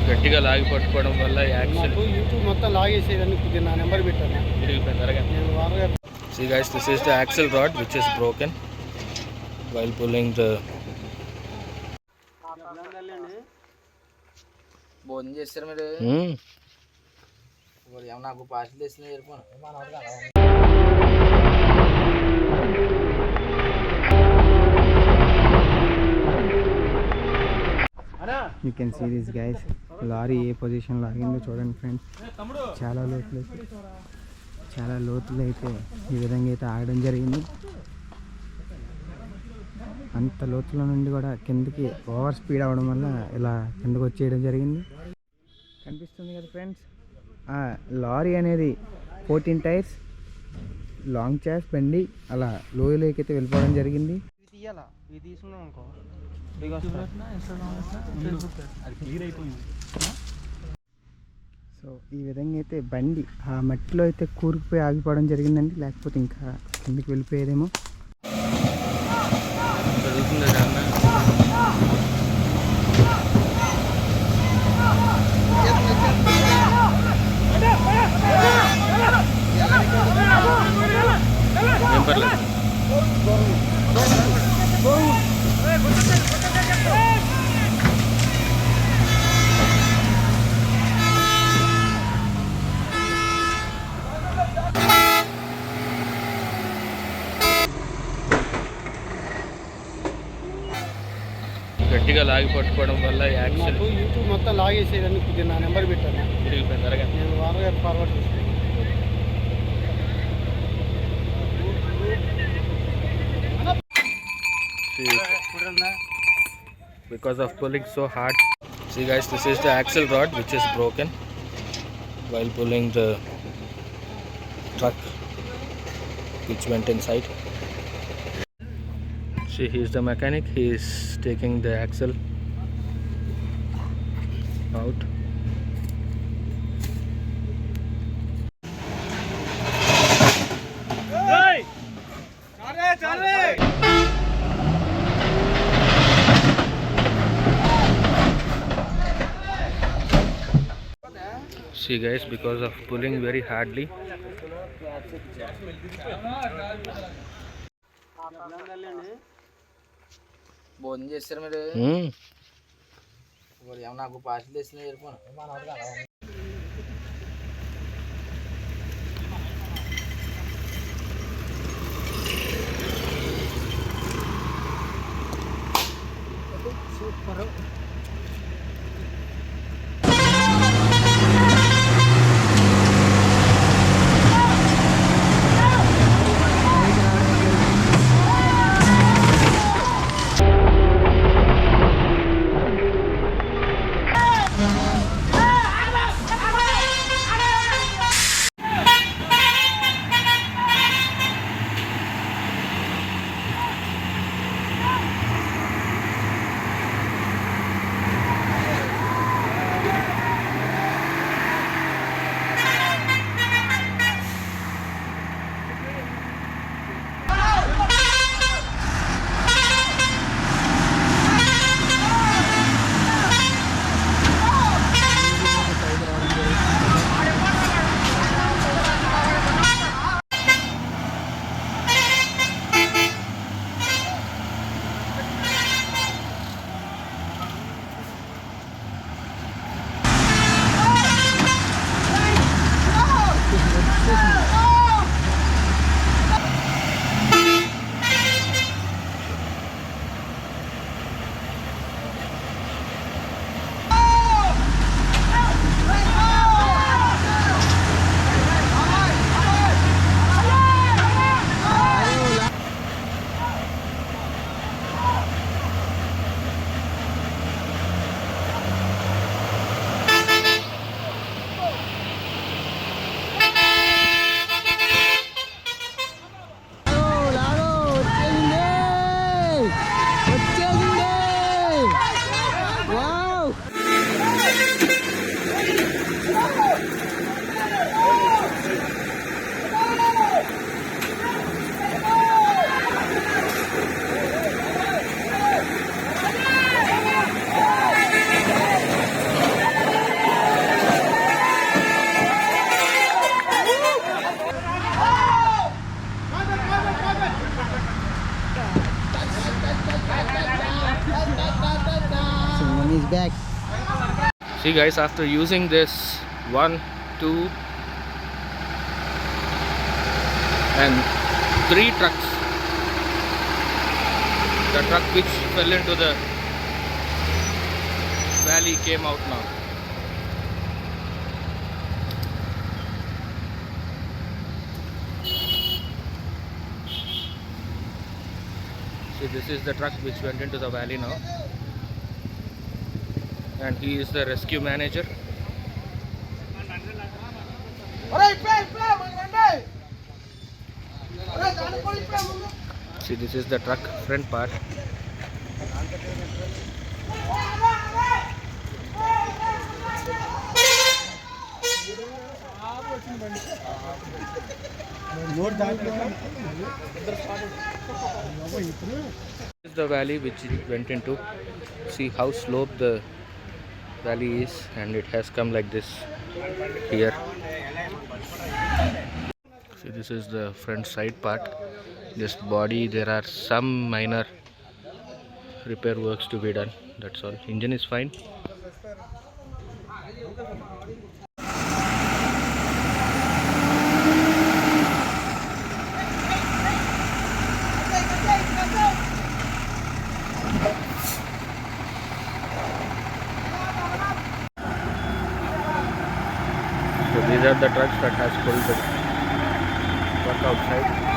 గట్టిగా లాగి పట్టుకోవడం వల్ల యాక్సిడెంట్ యూట్యూబ్ మొత్తం లాగేసేదని కొద్దిగా నా నెంబర్ పెట్టాను. See guys, this is the axle rod which is broken while pulling the భోజనం చేస్తారు మీరు నాకు పార్సల్ తెచ్చిన you can see this guys. Lorry ఏ పొజిషన్లో ఆగిందో చూడండి ఫ్రెండ్స్. చాలా లోతులు అయితే ఈ విధంగా అయితే ఆగడం జరిగింది. అంత లోతుల నుండి కూడా కిందకి ఓవర్ స్పీడ్ అవ్వడం వల్ల ఇలా కిందకి వచ్చేయడం జరిగింది. కనిపిస్తుంది కదా ఫ్రెండ్స్, లారీ అనేది 14 టైర్స్ లాంగ్ చాస్ బండి అలా లోయలోకి అయితే వెళ్ళిపోవడం జరిగింది. ఇది తీసుకున్నాం అనుకో, సో ఈ విధంగా అయితే బండి ఆ మట్టిలో అయితే కూరుకుపోయి ఆగిపోవడం జరిగిందండి. లేకపోతే ఇంకా కిందకి వెళ్ళిపోయేదేమో. గట్టిగా లాగి పట్టుకోవడం వల్ల యాక్సిడెంట్ యూట్యూబ్ మొత్తం లాగేసేదని కొద్దిగా నా నెంబర్ పెట్టాను. నేను వారగారు ఫార్వర్డ్ చేస్తాను. because of pulling so hard. See guys, this is the axle rod which is broken while pulling the truck which went inside. See, he is the mechanic. He is taking the axle out. See guys, because of pulling very hardly. భోజనం చేస్తారు మీరు నాకు parcel తెచ్చిన super. See guys, after using this 1, 2 and 3 trucks, the truck which fell into the valley came out now. See, this is the truck which went into the valley now, and he is the rescue manager. See, this is the truck front part. This is the valley which it went into. See how sloped the valley is, and it has come like this here. See, this is the front side part. This body, there are some minor repair works to be done. That's all. Engine is fine. So these are the trucks that has pulled the truck outside.